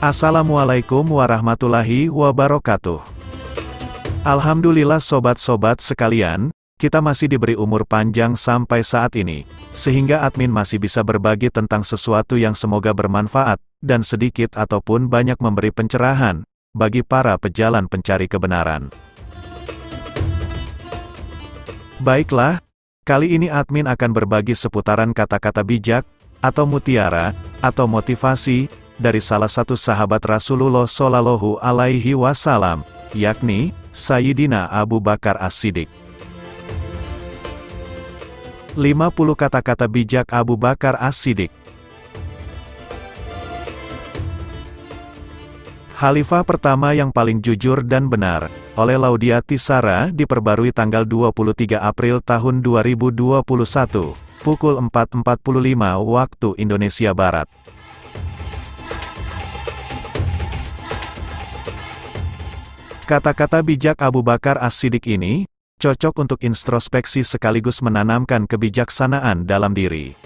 Assalamualaikum warahmatullahi wabarakatuh. Alhamdulillah sobat-sobat sekalian, kita masih diberi umur panjang sampai saat ini, sehingga admin masih bisa berbagi tentang sesuatu yang semoga bermanfaat, dan sedikit ataupun banyak memberi pencerahan, bagi para pejalan pencari kebenaran. Baiklah, kali ini admin akan berbagi seputaran kata-kata bijak, atau mutiara, atau motivasi, dari salah satu sahabat Rasulullah Shallallahu Alaihi Wasallam, yakni Sayyidina Abu Bakar As-Siddiq. 50 kata-kata bijak Abu Bakar As-Siddiq. Khalifah pertama yang paling jujur dan benar, oleh Laudia Tisara, diperbarui tanggal 23 April tahun 2021, pukul 4.45 waktu Indonesia Barat. Kata-kata bijak Abu Bakar As-Siddiq ini, cocok untuk introspeksi sekaligus menanamkan kebijaksanaan dalam diri.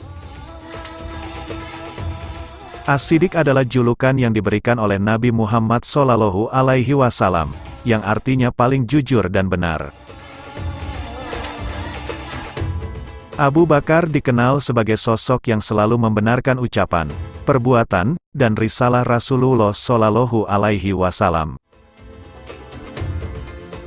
As-Siddiq adalah julukan yang diberikan oleh Nabi Muhammad Shallallahu Alaihi Wasallam, yang artinya paling jujur dan benar. Abu Bakar dikenal sebagai sosok yang selalu membenarkan ucapan, perbuatan, dan risalah Rasulullah Shallallahu Alaihi Wasallam.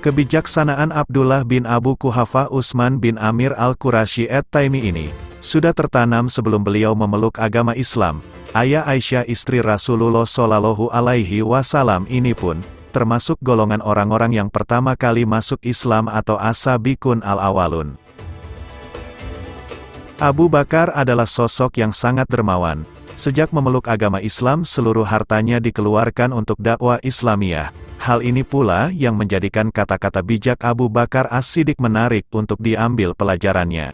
Kebijaksanaan Abdullah bin Abu Quhafah Utsman bin Amir Al-Qurasyi At-Taimi ini, sudah tertanam sebelum beliau memeluk agama Islam. Ayah Aisyah istri Rasulullah Shallallahu Alaihi Wasallam ini pun, termasuk golongan orang-orang yang pertama kali masuk Islam atau as-sabiqun al-awwalun. Abu Bakar adalah sosok yang sangat dermawan. Sejak memeluk agama Islam, seluruh hartanya dikeluarkan untuk dakwah Islamiyah. Hal ini pula yang menjadikan kata-kata bijak Abu Bakar As-Siddiq menarik untuk diambil pelajarannya.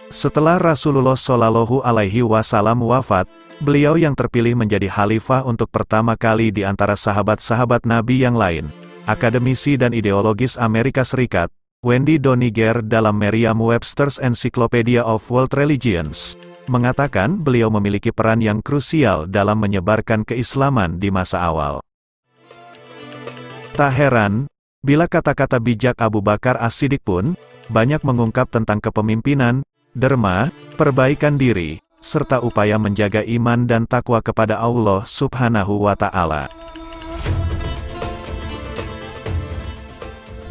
Setelah Rasulullah Shallallahu Alaihi Wasallam wafat, beliau yang terpilih menjadi khalifah untuk pertama kali di antara sahabat-sahabat Nabi yang lain. Akademisi dan ideologis Amerika Serikat, Wendy Doniger dalam Merriam-Webster's Encyclopedia of World Religions, mengatakan beliau memiliki peran yang krusial dalam menyebarkan keislaman di masa awal. Tak heran, bila kata-kata bijak Abu Bakar As-Siddiq pun, banyak mengungkap tentang kepemimpinan, derma, perbaikan diri, serta upaya menjaga iman dan takwa kepada Allah Subhanahu wa Ta'ala.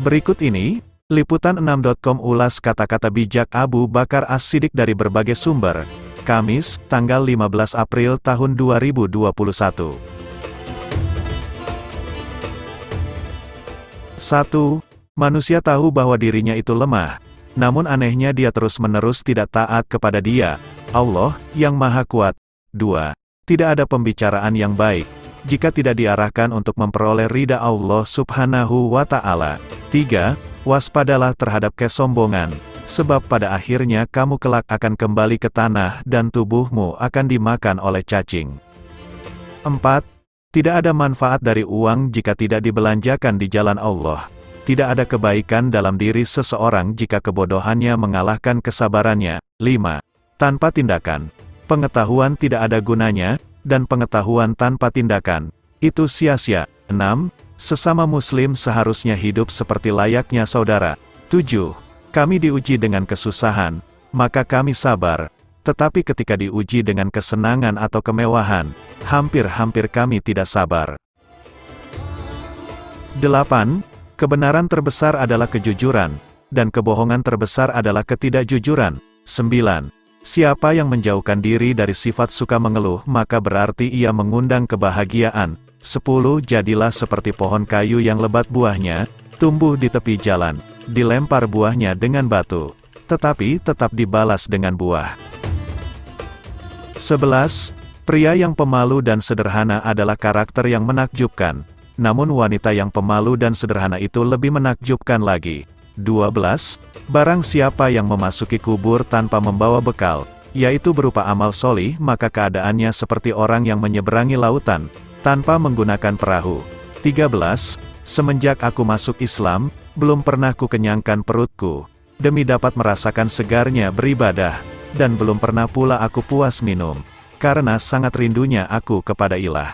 Berikut ini, Liputan6.com ulas kata-kata bijak Abu Bakar As-Siddiq dari berbagai sumber. Kamis, tanggal 15 April tahun 2021. 1. Manusia tahu bahwa dirinya itu lemah. Namun anehnya dia terus-menerus tidak taat kepada Dia, Allah, yang Maha Kuat. 2. Tidak ada pembicaraan yang baik, jika tidak diarahkan untuk memperoleh ridha Allah Subhanahu wa Ta'ala. 3. Waspadalah terhadap kesombongan, sebab pada akhirnya kamu kelak akan kembali ke tanah dan tubuhmu akan dimakan oleh cacing. 4. Tidak ada manfaat dari uang jika tidak dibelanjakan di jalan Allah. Tidak ada kebaikan dalam diri seseorang jika kebodohannya mengalahkan kesabarannya. 5. Tanpa tindakan, pengetahuan tidak ada gunanya, dan pengetahuan tanpa tindakan, itu sia-sia. 6. Sesama muslim seharusnya hidup seperti layaknya saudara. 7. Kami diuji dengan kesusahan, maka kami sabar. Tetapi ketika diuji dengan kesenangan atau kemewahan, hampir-hampir kami tidak sabar. 8. Kebenaran terbesar adalah kejujuran, dan kebohongan terbesar adalah ketidakjujuran. 9. Siapa yang menjauhkan diri dari sifat suka mengeluh, maka berarti ia mengundang kebahagiaan. 10. Jadilah seperti pohon kayu yang lebat buahnya, tumbuh di tepi jalan, dilempar buahnya dengan batu, tetapi tetap dibalas dengan buah. 11. Pria yang pemalu dan sederhana adalah karakter yang menakjubkan, namun wanita yang pemalu dan sederhana itu lebih menakjubkan lagi. 12. Barang siapa yang memasuki kubur tanpa membawa bekal, yaitu berupa amal solih, maka keadaannya seperti orang yang menyeberangi lautan, tanpa menggunakan perahu. 13. Semenjak aku masuk Islam, belum pernah ku kenyangkan perutku, demi dapat merasakan segarnya beribadah, dan belum pernah pula aku puas minum. karena sangat rindunya aku kepada ilah.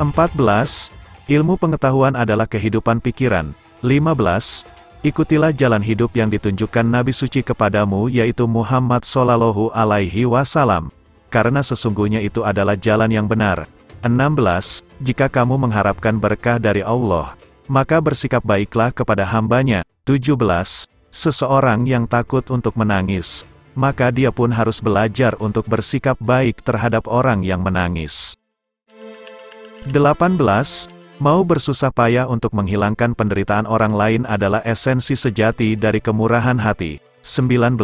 14. Ilmu pengetahuan adalah kehidupan pikiran. 15. Ikutilah jalan hidup yang ditunjukkan Nabi suci kepadamu yaitu Muhammad Shallallahu Alaihi Wasallam, karena sesungguhnya itu adalah jalan yang benar. 16. Jika kamu mengharapkan berkah dari Allah, maka bersikap baiklah kepada hambanya. 17. Seseorang yang takut untuk menangis, maka dia pun harus belajar untuk bersikap baik terhadap orang yang menangis. 18. Mau bersusah payah untuk menghilangkan penderitaan orang lain adalah esensi sejati dari kemurahan hati. 19.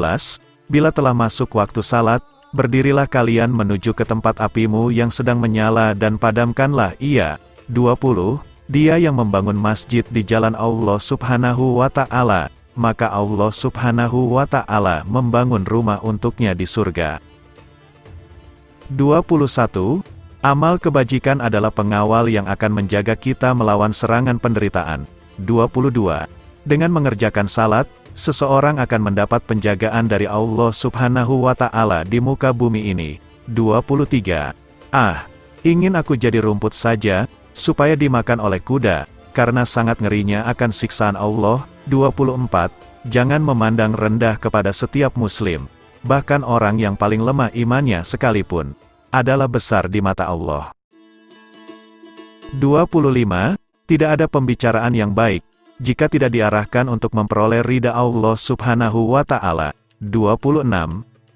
Bila telah masuk waktu salat, berdirilah kalian menuju ke tempat apimu yang sedang menyala dan padamkanlah ia. 20. Dia yang membangun masjid di jalan Allah Subhanahu wa Ta'ala, maka Allah Subhanahu wa Ta'ala membangun rumah untuknya di surga. 21. Amal kebajikan adalah pengawal yang akan menjaga kita melawan serangan penderitaan. 22. Dengan mengerjakan salat, seseorang akan mendapat penjagaan dari Allah Subhanahu wa Ta'ala di muka bumi ini. 23. Ingin aku jadi rumput saja, supaya dimakan oleh kuda, karena sangat ngerinya akan siksaan Allah. 24. Jangan memandang rendah kepada setiap muslim, bahkan orang yang paling lemah imannya sekalipun, adalah besar di mata Allah. 25. Tidak ada pembicaraan yang baik, jika tidak diarahkan untuk memperoleh ridha Allah Subhanahu wa Ta'ala. 26.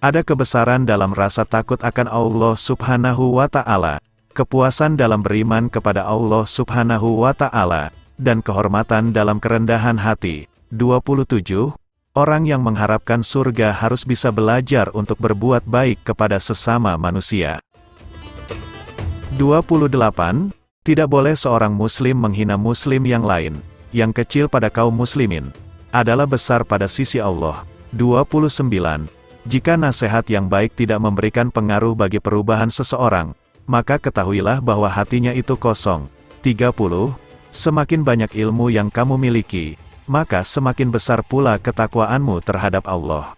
Ada kebesaran dalam rasa takut akan Allah Subhanahu wa Ta'ala, kepuasan dalam beriman kepada Allah Subhanahu wa Ta'ala, dan kehormatan dalam kerendahan hati. 27. Orang yang mengharapkan surga harus bisa belajar untuk berbuat baik kepada sesama manusia. 28. Tidak boleh seorang muslim menghina muslim yang lain, yang kecil pada kaum muslimin, adalah besar pada sisi Allah. 29. Jika nasihat yang baik tidak memberikan pengaruh bagi perubahan seseorang, maka ketahuilah bahwa hatinya itu kosong. 30. Semakin banyak ilmu yang kamu miliki, maka semakin besar pula ketakwaanmu terhadap Allah.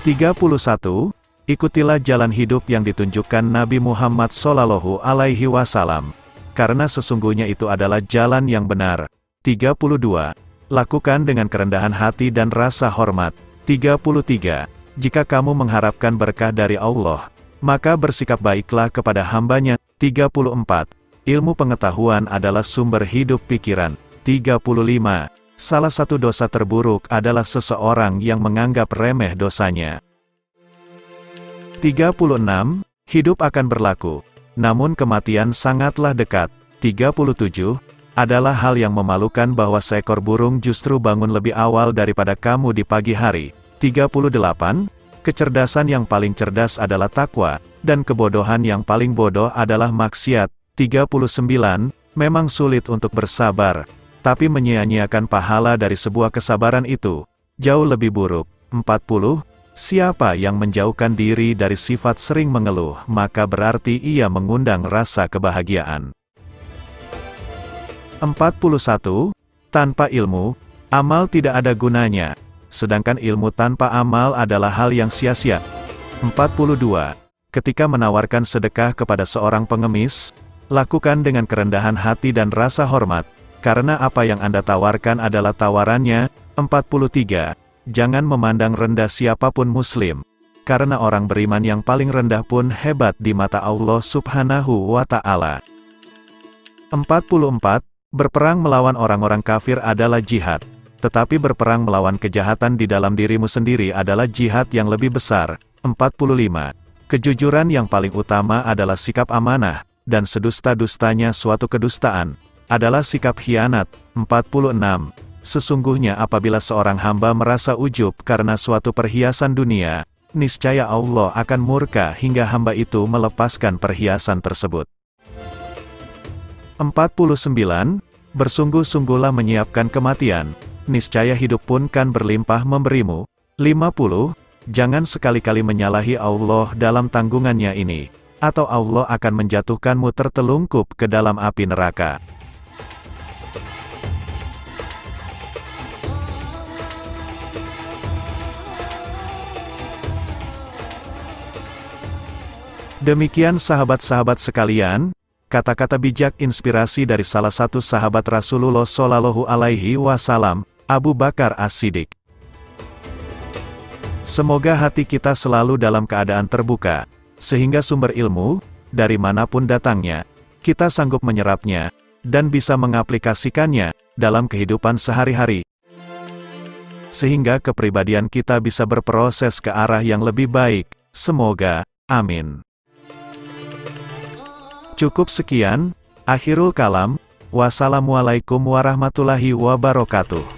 31. Ikutilah jalan hidup yang ditunjukkan Nabi Muhammad Shallallahu Alaihi Wasallam, karena sesungguhnya itu adalah jalan yang benar. 32. Lakukan dengan kerendahan hati dan rasa hormat. 33. Jika kamu mengharapkan berkah dari Allah, maka bersikap baiklah kepada hambanya. 34. Ilmu pengetahuan adalah sumber hidup pikiran. 35. Salah satu dosa terburuk adalah seseorang yang menganggap remeh dosanya. 36. Hidup akan berlaku, namun kematian sangatlah dekat. 37. Adalah hal yang memalukan bahwa seekor burung justru bangun lebih awal daripada kamu di pagi hari. 38. Kecerdasan yang paling cerdas adalah takwa, dan kebodohan yang paling bodoh adalah maksiat. 39. Memang sulit untuk bersabar, tapi menyia-nyiakan pahala dari sebuah kesabaran itu jauh lebih buruk. 40. Siapa yang menjauhkan diri dari sifat sering mengeluh, maka berarti ia mengundang rasa kebahagiaan. 41. Tanpa ilmu, amal tidak ada gunanya, sedangkan ilmu tanpa amal adalah hal yang sia-sia. 42. Ketika menawarkan sedekah kepada seorang pengemis, lakukan dengan kerendahan hati dan rasa hormat, karena apa yang Anda tawarkan adalah tawarannya. 43. Jangan memandang rendah siapapun muslim, karena orang beriman yang paling rendah pun hebat di mata Allah Subhanahu wa Ta'ala. 44. Berperang melawan orang-orang kafir adalah jihad, tetapi berperang melawan kejahatan di dalam dirimu sendiri adalah jihad yang lebih besar. 45. Kejujuran yang paling utama adalah sikap amanah, dan sedusta-dustanya suatu kedustaan adalah sikap khianat. 46. Sesungguhnya apabila seorang hamba merasa ujub karena suatu perhiasan dunia, niscaya Allah akan murka hingga hamba itu melepaskan perhiasan tersebut. 49. Bersungguh-sungguhlah menyiapkan kematian, niscaya hidup pun kan berlimpah memberimu. 50. Jangan sekali-kali menyalahi Allah dalam tanggungannya ini, atau Allah akan menjatuhkanmu tertelungkup ke dalam api neraka. Demikian sahabat-sahabat sekalian, kata-kata bijak inspirasi dari salah satu sahabat Rasulullah Shallallahu Alaihi Wasallam, Abu Bakar As-Siddiq. Semoga hati kita selalu dalam keadaan terbuka, sehingga sumber ilmu, dari manapun datangnya, kita sanggup menyerapnya, dan bisa mengaplikasikannya, dalam kehidupan sehari-hari. Sehingga kepribadian kita bisa berproses ke arah yang lebih baik, semoga, amin. Cukup sekian, akhirul kalam, wassalamualaikum warahmatullahi wabarakatuh.